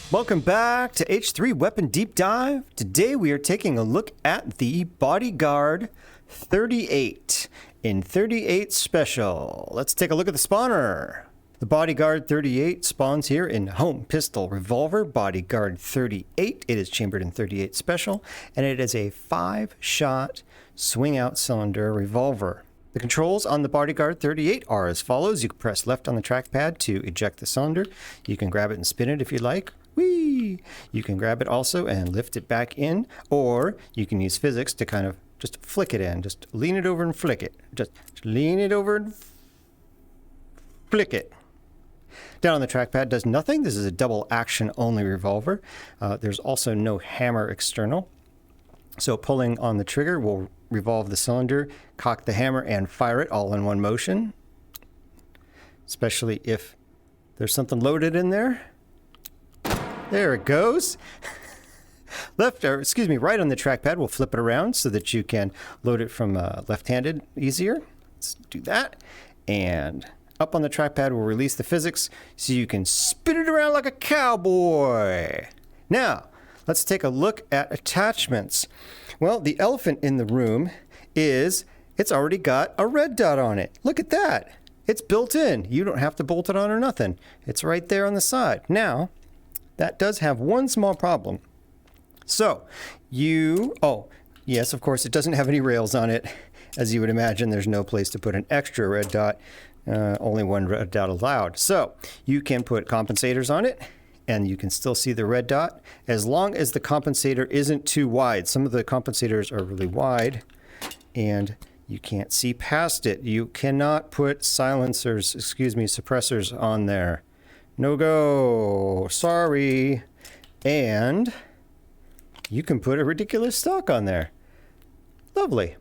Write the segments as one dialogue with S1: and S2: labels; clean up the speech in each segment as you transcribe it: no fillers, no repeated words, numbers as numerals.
S1: Welcome back to H3 Weapon Deep Dive. Today we are taking a look at the Bodyguard 38 in 38 Special. Let's take a look at the spawner. The Bodyguard 38 spawns here in Home Pistol Revolver Bodyguard 38. It is chambered in 38 Special, and it is a 5-shot swing-out cylinder revolver. The controls on the Bodyguard 38 are as follows. You can press left on the trackpad to eject the cylinder. You can grab it and spin it if you like. Whee! You can grab it also and lift it back in, or you can use physics to kind of just flick it in. Just lean it over and flick it. Just lean it over and flick it. Down on the trackpad does nothing. This is a double action only revolver. There's also no hammer external. So pulling on the trigger will revolve the cylinder, cock the hammer, and fire it all in one motion. Especially if there's something loaded in there. There it goes. Right on the trackpad, we'll flip it around so that you can load it from left-handed easier. Let's do that. And up on the trackpad, we'll release the physics so you can spin it around like a cowboy. Now, let's take a look at attachments. Well, the elephant in the room is it's already got a red dot on it. Look at that. It's built in. You don't have to bolt it on or nothing. It's right there on the side. Now, that does have one small problem. So, yes, of course, it doesn't have any rails on it. As you would imagine, there's no place to put an extra red dot. Only one red dot allowed. So, you can put compensators on it, and you can still see the red dot, as long as the compensator isn't too wide. Some of the compensators are really wide, and you can't see past it. You cannot put suppressors on there. No go. Sorry. And you can put a ridiculous stock on there. Lovely.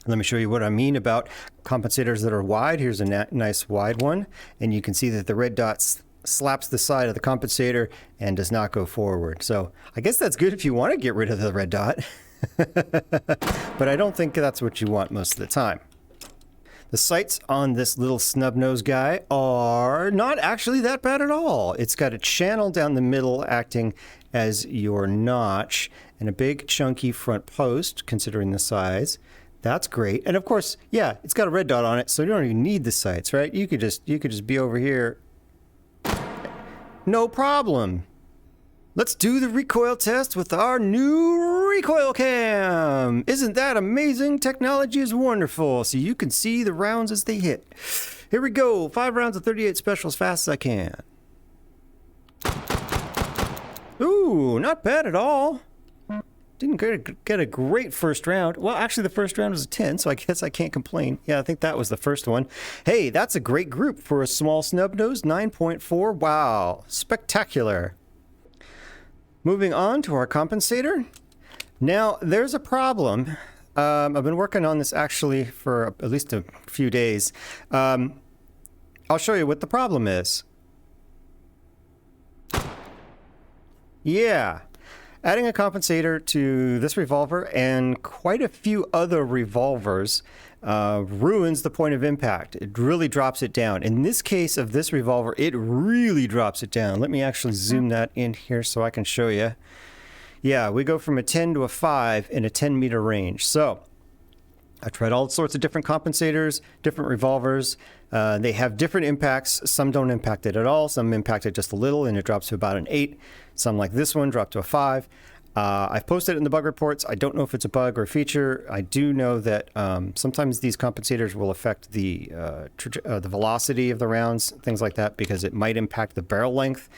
S1: Let me show you what I mean about compensators that are wide. Here's a nice wide one. And you can see that the red dot slaps the side of the compensator and does not go forward. So I guess that's good if you want to get rid of the red dot. But I don't think that's what you want most of the time. The sights on this little snub nose guy are not actually that bad at all. It's got a channel down the middle acting as your notch and a big chunky front post considering the size. That's great. And of course, yeah, it's got a red dot on it, so you don't even need the sights, right? You could just be over here. No problem. Let's do the recoil test with our new recoil cam. Isn't that amazing? Technology is wonderful. So you can see the rounds as they hit. Here we go. 5 rounds of 38 Special as fast as I can. Ooh, not bad at all. Didn't get a great first round. Well, actually the first round was a 10, so I guess I can't complain. Yeah, I think that was the first one. Hey, that's a great group for a small snub nose. 9.4. Wow, spectacular. Moving on to our compensator. Now, there's a problem. I've been working on this actually for at least a few days. I'll show you what the problem is. Yeah. Adding a compensator to this revolver and quite a few other revolvers ruins the point of impact. It really drops it down. In this case of this revolver, it really drops it down. Let me actually zoom that in here so I can show you. Yeah, we go from a 10 to a 5 in a 10-meter range. So I tried all sorts of different compensators, different revolvers. They have different impacts. Some don't impact it at all. Some impact it just a little and it drops to about an 8. Some like this one drop to a 5. I've posted it in the bug reports. I don't know if it's a bug or a feature. I do know that sometimes these compensators will affect the velocity of the rounds, things like that, because it might impact the barrel length.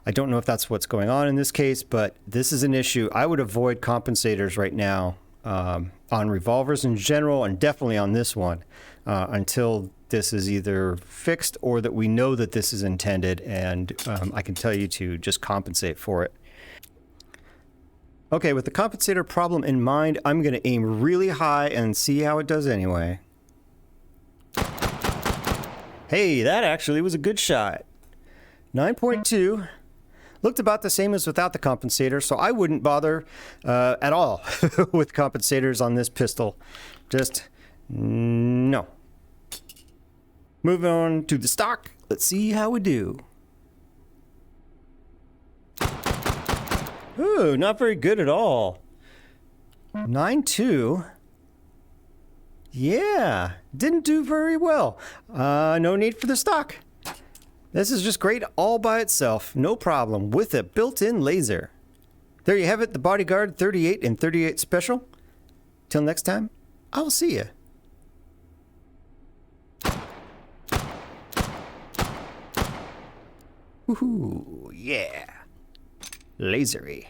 S1: I don't know if that's what's going on in this case, but this is an issue. I would avoid compensators right now on revolvers in general, and definitely on this one, until this is either fixed or that we know that this is intended, and I can tell you to just compensate for it. Okay, with the compensator problem in mind, I'm going to aim really high and see how it does anyway. Hey, that actually was a good shot. 9.2. Looked about the same as without the compensator, so I wouldn't bother at all with compensators on this pistol. Just no. Moving on to the stock. Let's see how we do. Ooh, not very good at all. 9.2. Yeah, didn't do very well. No need for the stock. This is just great all by itself. No problem with a built-in laser. There you have it, the Bodyguard 38 and 38 Special. Till next time, I'll see you. Woohoo, yeah. Lasery.